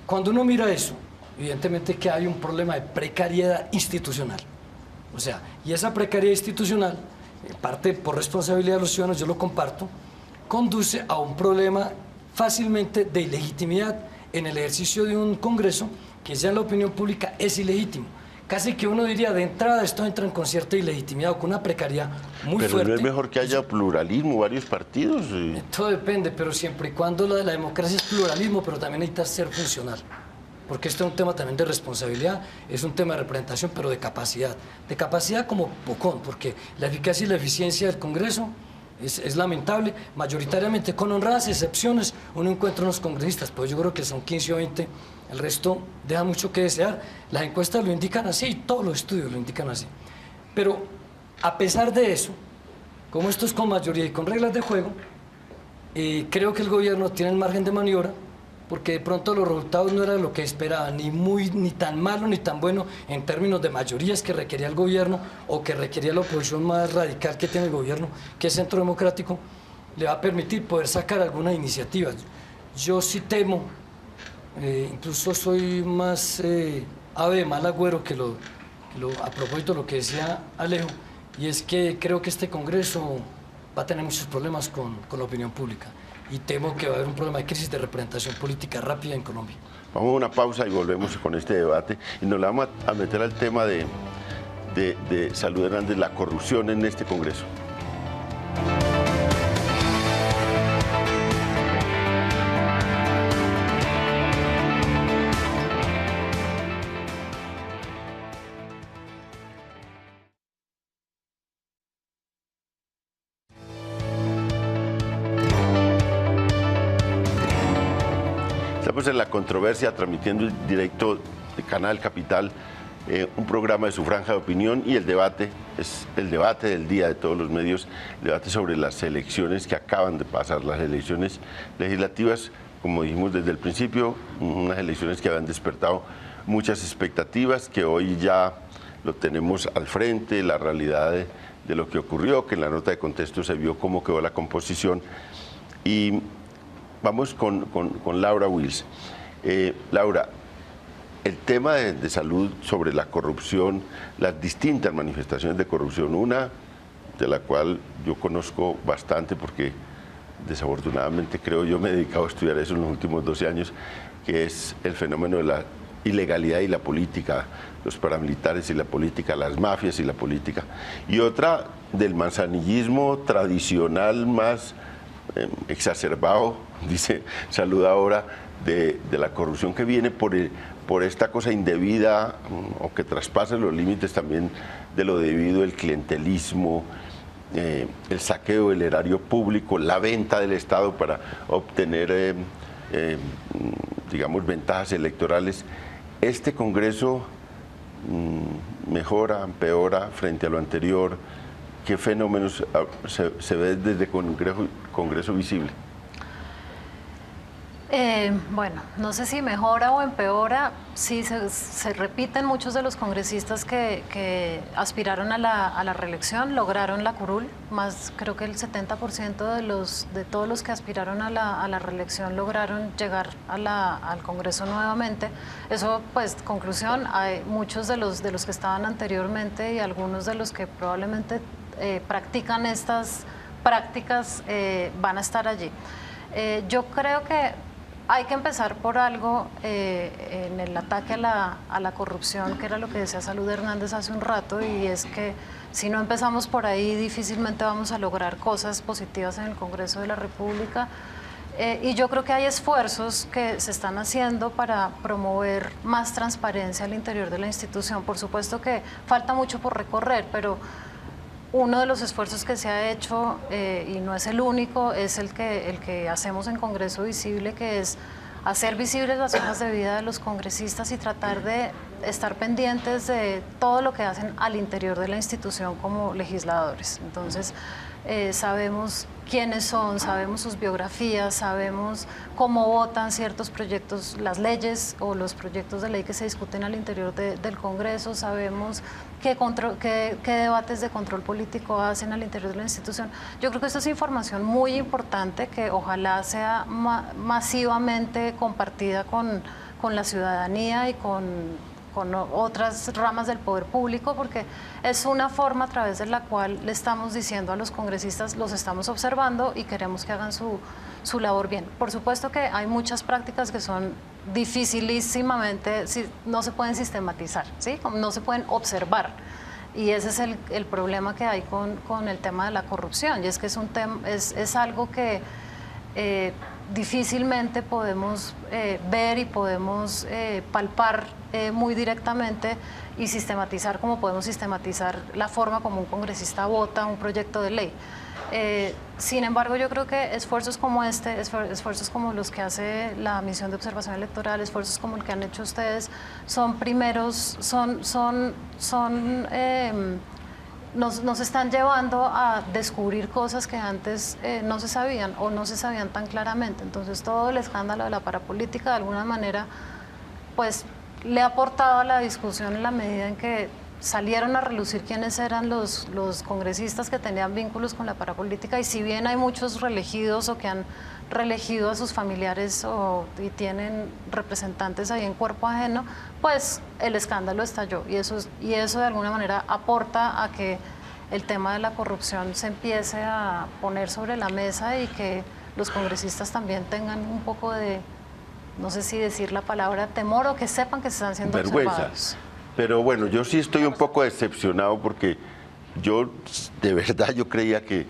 Cuando uno mira eso, evidentemente que hay un problema de precariedad institucional. O sea, y esa precariedad institucional, en parte por responsabilidad de los ciudadanos, yo lo comparto, conduce a un problema fácilmente de ilegitimidad en el ejercicio de un Congreso que ya en la opinión pública es ilegítimo. Casi que uno diría, de entrada esto entra en concierto de ilegitimidad o con una precariedad muy fuerte. Pero no es mejor que haya pluralismo, varios partidos. Todo depende, pero siempre y cuando la democracia es pluralismo, pero también necesita ser funcional. Porque esto es un tema también de responsabilidad, es un tema de representación, pero de capacidad. De capacidad como pocón, porque la eficacia y la eficiencia del Congreso es lamentable. Mayoritariamente, con honradas excepciones, uno encuentra unos congresistas, pues yo creo que son 15 o 20, el resto deja mucho que desear. Las encuestas lo indican así y todos los estudios lo indican así. Pero a pesar de eso, como esto es con mayoría y con reglas de juego, creo que el gobierno tiene el margen de maniobra, porque de pronto los resultados no eran lo que esperaba, ni tan malo ni tan bueno en términos de mayorías que requería el gobierno o que requería la oposición más radical que tiene el gobierno, que es Centro Democrático, le va a permitir poder sacar algunas iniciativas. Yo sí temo, incluso soy más ave de mal agüero a propósito de lo que decía Alejo, y es que creo que este Congreso va a tener muchos problemas con la opinión pública. Y temo que va a haber un problema de crisis de representación política rápida en Colombia. Vamos a una pausa y volvemos con este debate. Y nos vamos a meter al tema de Salud Hernández, la corrupción en este Congreso. Estamos en la controversia, transmitiendo en directo de Canal Capital, un programa de su franja de opinión, y el debate es el debate del día de todos los medios, el debate sobre las elecciones que acaban de pasar, las elecciones legislativas, como dijimos desde el principio, unas elecciones que habían despertado muchas expectativas, que hoy ya lo tenemos al frente, la realidad de lo que ocurrió, que en la nota de contexto se vio cómo quedó la composición. Y vamos con Laura Wills. Laura, el tema de salud sobre la corrupción, las distintas manifestaciones de corrupción, una de la cual yo conozco bastante porque desafortunadamente creo yo me he dedicado a estudiar eso en los últimos 12 años, que es el fenómeno de la ilegalidad y la política, los paramilitares y la política, las mafias y la política, y otra del manzanillismo tradicional más exacerbado, dice Salud ahora, de la corrupción que viene por esta cosa indebida o que traspasa los límites también de lo debido, el clientelismo, el saqueo del erario público, la venta del Estado para obtener, digamos, ventajas electorales. ¿Este Congreso mejora, empeora frente a lo anterior? ¿Qué fenómenos se ve desde Congreso visible? Bueno, no sé si mejora o empeora. Sí, se repiten muchos de los congresistas que aspiraron a la reelección, lograron la curul, más creo que el 70% de todos los que aspiraron a la reelección lograron llegar al Congreso nuevamente. Eso, pues, conclusión, hay muchos de los que estaban anteriormente y algunos de los que probablemente practican estas prácticas van a estar allí. Yo creo que hay que empezar por algo en el ataque a la corrupción, que era lo que decía Salud Hernández hace un rato, y es que si no empezamos por ahí difícilmente vamos a lograr cosas positivas en el Congreso de la República. Y yo creo que hay esfuerzos que se están haciendo para promover más transparencia al interior de la institución. Por supuesto que falta mucho por recorrer, pero uno de los esfuerzos que se ha hecho, y no es el único, es el que hacemos en Congreso Visible, que es hacer visibles las hojas de vida de los congresistas y tratar de estar pendientes de todo lo que hacen al interior de la institución como legisladores. Entonces, sabemos quiénes son, sabemos sus biografías, sabemos cómo votan ciertos proyectos, las leyes o los proyectos de ley que se discuten al interior del Congreso, sabemos qué debates de control político hacen al interior de la institución. Yo creo que esto es información muy importante que ojalá sea masivamente compartida con la ciudadanía y con otras ramas del poder público, porque es una forma a través de la cual le estamos diciendo a los congresistas, los estamos observando y queremos que hagan su labor bien. Por supuesto que hay muchas prácticas que son dificilísimamente, no se pueden sistematizar, ¿sí? No se pueden observar. Y ese es el problema que hay con el tema de la corrupción, y es que es algo que difícilmente podemos ver y podemos palpar muy directamente y sistematizar como podemos sistematizar la forma como un congresista vota un proyecto de ley. Sin embargo, yo creo que esfuerzos como este, esfuerzos como los que hace la misión de observación electoral, esfuerzos como el que han hecho ustedes, son primeros, nos están llevando a descubrir cosas que antes no se sabían o no se sabían tan claramente. Entonces, todo el escándalo de la parapolítica, de alguna manera, pues le ha aportado a la discusión en la medida en que salieron a relucir quiénes eran los congresistas que tenían vínculos con la parapolítica, y si bien hay muchos reelegidos o que han reelegido a sus familiares y tienen representantes ahí en cuerpo ajeno, pues el escándalo estalló, y eso de alguna manera aporta a que el tema de la corrupción se empiece a poner sobre la mesa y que los congresistas también tengan un poco de, no sé si decir la palabra temor, o que sepan que se están siendo observados. Pero bueno, yo sí estoy un poco decepcionado porque yo, de verdad, yo creía que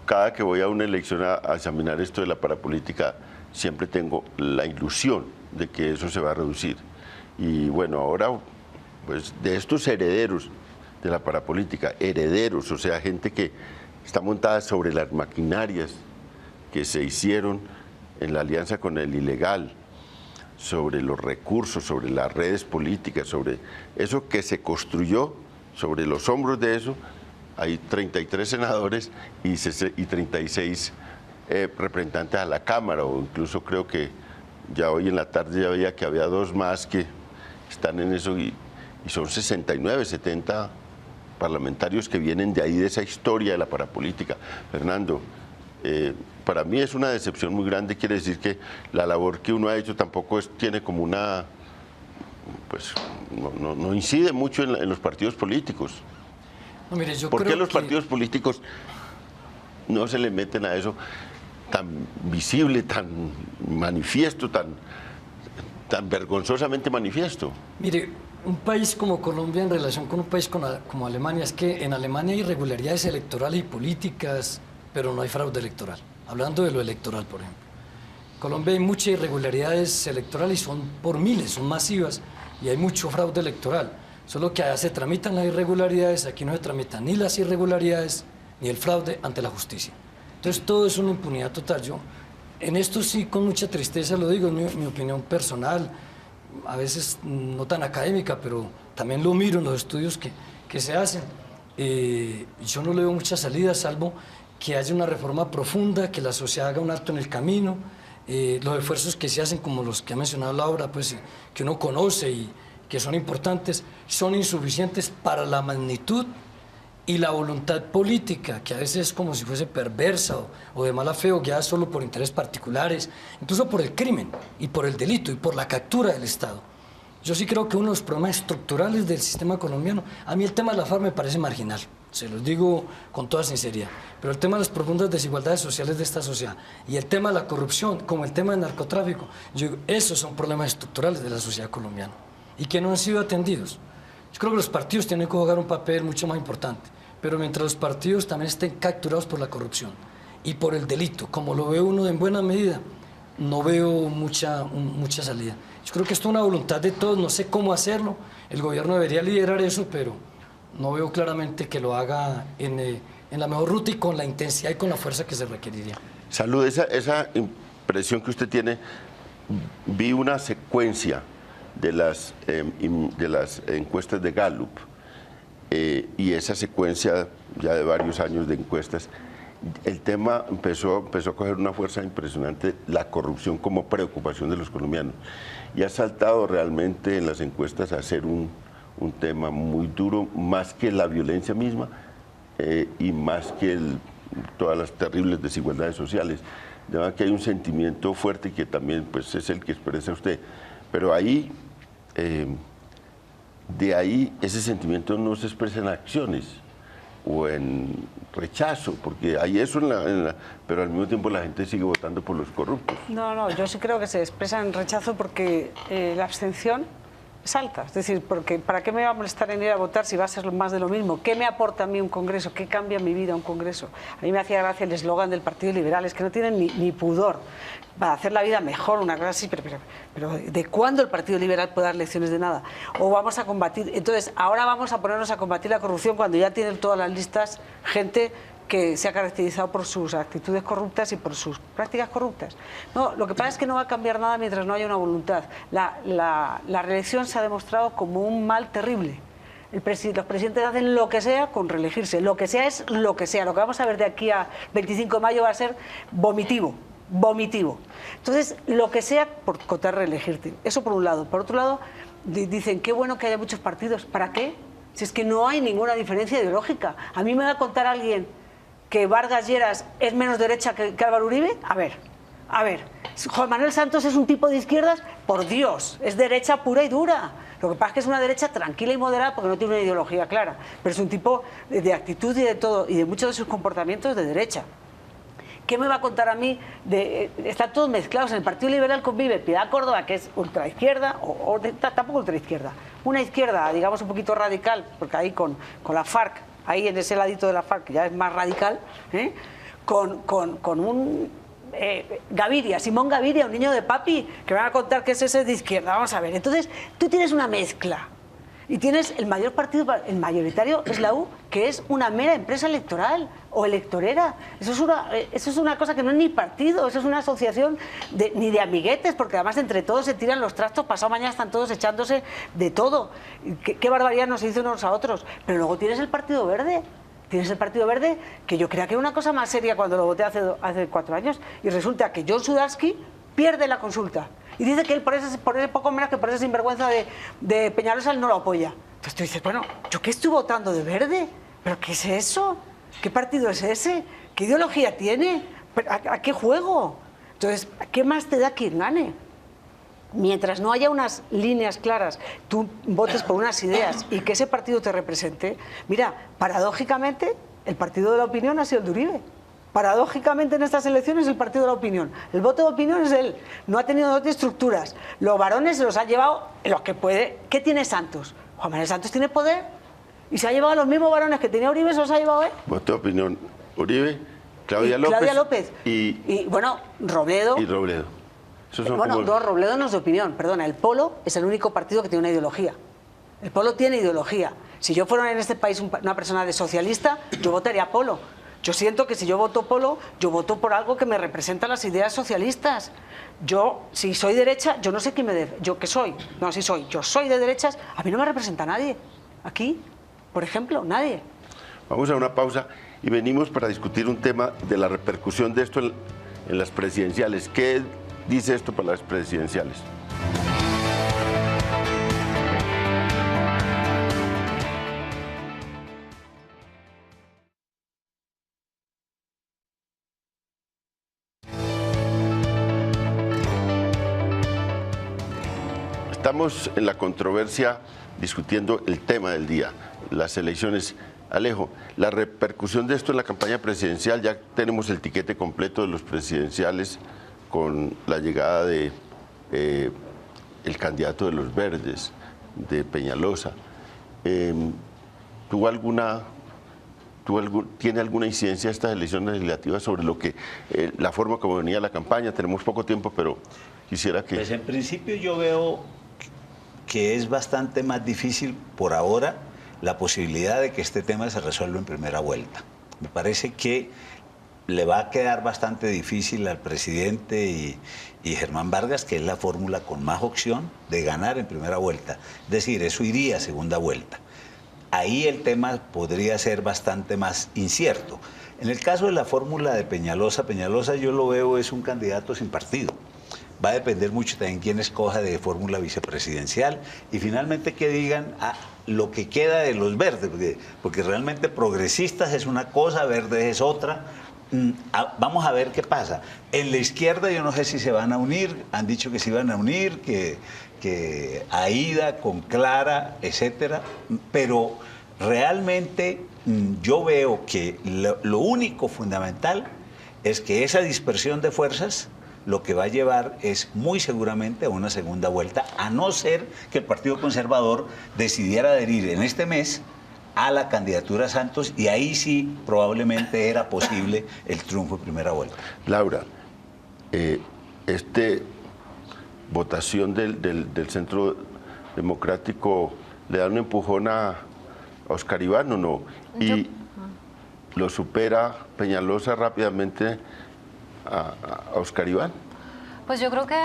cada que voy a una elección a examinar esto de la parapolítica, siempre tengo la ilusión de que eso se va a reducir. Y bueno, ahora, pues de estos herederos de la parapolítica, herederos, o sea, gente que está montada sobre las maquinarias que se hicieron en la alianza con el ilegal, sobre los recursos, sobre las redes políticas, sobre eso que se construyó, sobre los hombros de eso, hay 33 senadores y 36 representantes a la Cámara, o incluso creo que ya hoy en la tarde ya veía que había 2 más que están en eso, y son 69, 70 parlamentarios que vienen de ahí, de esa historia de la parapolítica. Fernando, para mí es una decepción muy grande. Quiere decir que la labor que uno ha hecho tampoco tiene como una, pues no incide mucho en los partidos políticos. No, mire, yo ¿Por creo qué los que partidos políticos no se le meten a eso tan visible, tan manifiesto, tan vergonzosamente manifiesto? Mire, un país como Colombia en relación con un país como Alemania, es que en Alemania hay irregularidades electorales y políticas, pero no hay fraude electoral. Hablando de lo electoral, por ejemplo. En Colombia hay muchas irregularidades electorales y son por miles, son masivas, y hay mucho fraude electoral. Solo que allá se tramitan las irregularidades, aquí no se tramitan ni las irregularidades ni el fraude ante la justicia. Entonces todo es una impunidad total. Yo en esto sí con mucha tristeza lo digo, es mi opinión personal, a veces no tan académica, pero también lo miro en los estudios que se hacen. Yo no le veo mucha salida, salvo que haya una reforma profunda, que la sociedad haga un alto en el camino. Los esfuerzos que se hacen, como los que ha mencionado Laura, pues, que uno conoce y que son importantes, son insuficientes para la magnitud y la voluntad política, que a veces es como si fuese perversa o de mala fe, o guiada solo por intereses particulares, incluso por el crimen y por el delito y por la captura del Estado. Yo sí creo que uno de los problemas estructurales del sistema colombiano, a mí el tema de la FARC me parece marginal, se los digo con toda sinceridad, pero el tema de las profundas desigualdades sociales de esta sociedad y el tema de la corrupción, como el tema del narcotráfico, yo digo, esos son problemas estructurales de la sociedad colombiana y que no han sido atendidos. Yo creo que los partidos tienen que jugar un papel mucho más importante, pero mientras los partidos también estén capturados por la corrupción y por el delito, como lo ve uno en buena medida, no veo mucha salida. Yo creo que esto es una voluntad de todos, no sé cómo hacerlo, el gobierno debería liderar eso, pero no veo claramente que lo haga en la mejor ruta y con la intensidad y con la fuerza que se requeriría. Salud, esa impresión que usted tiene, vi una secuencia de las encuestas de Gallup, y esa secuencia ya de varios años de encuestas, el tema empezó a coger una fuerza impresionante, la corrupción como preocupación de los colombianos. Y ha saltado realmente en las encuestas a ser un tema muy duro, más que la violencia misma y más que todas las terribles desigualdades sociales. De verdad que hay un sentimiento fuerte que también pues, es el que expresa usted. Pero ahí, de ahí, ese sentimiento no se expresa en acciones o en rechazo, porque hay eso pero al mismo tiempo la gente sigue votando por los corruptos. No, yo sí creo que se expresa en rechazo porque la abstención es alta. Es decir, porque ¿para qué me va a molestar en ir a votar si va a ser más de lo mismo? ¿Qué me aporta a mí un congreso? ¿Qué cambia en mi vida un congreso? A mí me hacía gracia el eslogan del Partido Liberal, es que no tienen ni pudor para hacer la vida mejor, una cosa así, pero ¿de cuándo el Partido Liberal puede dar lecciones de nada? O vamos a combatir, entonces ahora vamos a ponernos a combatir la corrupción cuando ya tienen todas las listas gente que se ha caracterizado por sus actitudes corruptas y por sus prácticas corruptas. No, lo que pasa es que no va a cambiar nada mientras no haya una voluntad. La reelección se ha demostrado como un mal terrible. Los presidentes hacen lo que sea con reelegirse, lo que sea es lo que sea. Lo que vamos a ver de aquí a 25 de mayo va a ser vomitivo. Entonces, lo que sea por contar reelegirte. Eso por un lado. Por otro lado, dicen, qué bueno que haya muchos partidos. ¿Para qué? Si es que no hay ninguna diferencia ideológica. A mí me va a contar alguien que Vargas Lleras es menos derecha que Álvaro Uribe. A ver, Juan Manuel Santos es un tipo de izquierdas, por Dios, es derecha pura y dura. Lo que pasa es que es una derecha tranquila y moderada porque no tiene una ideología clara, pero es un tipo de actitud y de todo, y de muchos de sus comportamientos de derecha. ¿Qué me va a contar a mí? Están todos mezclados. En el Partido Liberal convive Piedad Córdoba, que es ultraizquierda, o tampoco ultraizquierda, una izquierda, digamos, un poquito radical, porque ahí con la FARC, ahí en ese ladito de la FARC, que ya es más radical, con un Gaviria, Simón Gaviria, un niño de papi, que van a contar que es ese de izquierda. Vamos a ver, entonces tú tienes una mezcla. Y tienes el mayor partido, el mayoritario es la U, que es una mera empresa electoral o electorera. Eso es una cosa que no es ni partido, eso es una asociación ni de amiguetes, porque además entre todos se tiran los trastos, pasado mañana están todos echándose de todo. Qué barbaridad nos hizo unos a otros. Pero luego tienes el Partido Verde. Tienes el Partido Verde, que yo creía que era una cosa más seria cuando lo voté hace 4 años, y resulta que John Sudarsky pierde la consulta. Y dice que él por ese poco menos que por esa sinvergüenza de Peñalosa él no lo apoya. Entonces tú dices, bueno, ¿yo qué estoy votando de Verde? ¿Pero qué es eso? ¿Qué partido es ese? ¿Qué ideología tiene? ¿A qué juego? Entonces, ¿qué más te da quien gane? Mientras no haya unas líneas claras, tú votes por unas ideas y que ese partido te represente. Mira, paradójicamente, el partido de la opinión ha sido el de Uribe. Paradójicamente en estas elecciones el partido de la opinión. El voto de opinión es él. No ha tenido dos estructuras. Los varones se los ha llevado los que puede. ¿Qué tiene Santos? Juan Manuel Santos tiene poder y se ha llevado a los mismos varones que tenía Uribe, se los ha llevado él. Voto de opinión, Uribe, Claudia López y bueno, Robledo. Y Robledo. Bueno, no, Robledo no es de opinión, perdona. El Polo es el único partido que tiene una ideología. El Polo tiene ideología. Si yo fuera en este país una persona de socialista, yo votaría a Polo. Yo siento que si yo voto Polo, yo voto por algo que me representa las ideas socialistas. Yo, si soy derecha, yo no sé quién yo qué soy. No, si soy. Yo soy de derechas, a mí no me representa nadie. Aquí, por ejemplo, nadie. Vamos a una pausa y venimos para discutir un tema de la repercusión de esto en las presidenciales. ¿Qué dice esto para las presidenciales? Estamos en la controversia discutiendo el tema del día, las elecciones. Alejo, la repercusión de esto en la campaña presidencial, ya tenemos el tiquete completo de los presidenciales con la llegada de el candidato de los Verdes, de Peñalosa. ¿Tiene alguna incidencia estas elecciones legislativas sobre lo que la forma como venía la campaña? Tenemos poco tiempo, pero quisiera que... Pues en principio yo veo que es bastante más difícil por ahora la posibilidad de que este tema se resuelva en primera vuelta. Me parece que le va a quedar bastante difícil al presidente y Germán Vargas, que es la fórmula con más opción de ganar en primera vuelta. Es decir, eso iría a segunda vuelta. Ahí el tema podría ser bastante más incierto. En el caso de la fórmula de Peñalosa, Peñalosa yo lo veo es un candidato sin partido. Va a depender mucho también quién escoja de fórmula vicepresidencial y finalmente que digan lo que queda de los verdes, porque realmente progresistas es una cosa, verdes es otra. Vamos a ver qué pasa. En la izquierda yo no sé si se van a unir, han dicho que se iban a unir, que Aida con Clara, etcétera, pero realmente yo veo que lo único fundamental es que esa dispersión de fuerzas lo que va a llevar es muy seguramente a una segunda vuelta, a no ser que el Partido Conservador decidiera adherir en este mes a la candidatura Santos y ahí sí probablemente era posible el triunfo en primera vuelta. Laura, votación del Centro Democrático le da un empujón a Oscar Iván o no, y lo supera Peñalosa rápidamente a Oscar Iván. Pues yo creo que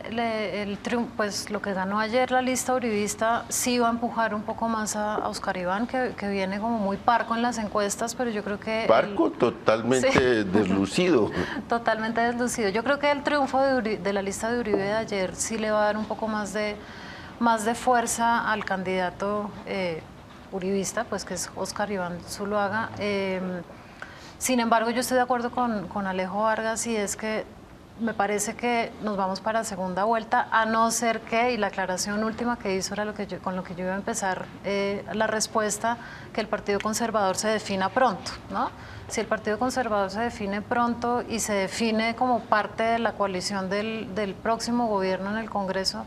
el triunfo, pues lo que ganó ayer la lista uribista sí va a empujar un poco más a Oscar Iván, que viene como muy parco en las encuestas, pero yo creo que... Parco, totalmente sí. Deslucido. Totalmente deslucido. Yo creo que el triunfo de la lista de Uribe de ayer sí le va a dar un poco más de fuerza al candidato uribista, pues que es Oscar Iván Zuluaga. Sin embargo, yo estoy de acuerdo con Alejo Vargas y es que me parece que nos vamos para segunda vuelta, a no ser que, y la aclaración última que hizo era con lo que yo iba a empezar la respuesta, que el Partido Conservador se defina pronto, ¿no? Si el Partido Conservador se define pronto y se define como parte de la coalición del próximo gobierno en el Congreso,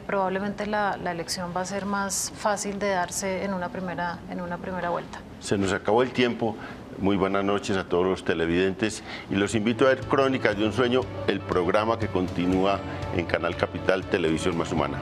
probablemente la elección va a ser más fácil de darse en una primera vuelta. Se nos acabó el tiempo. Muy buenas noches a todos los televidentes y los invito a ver Crónicas de un Sueño, el programa que continúa en Canal Capital Televisión Más Humana.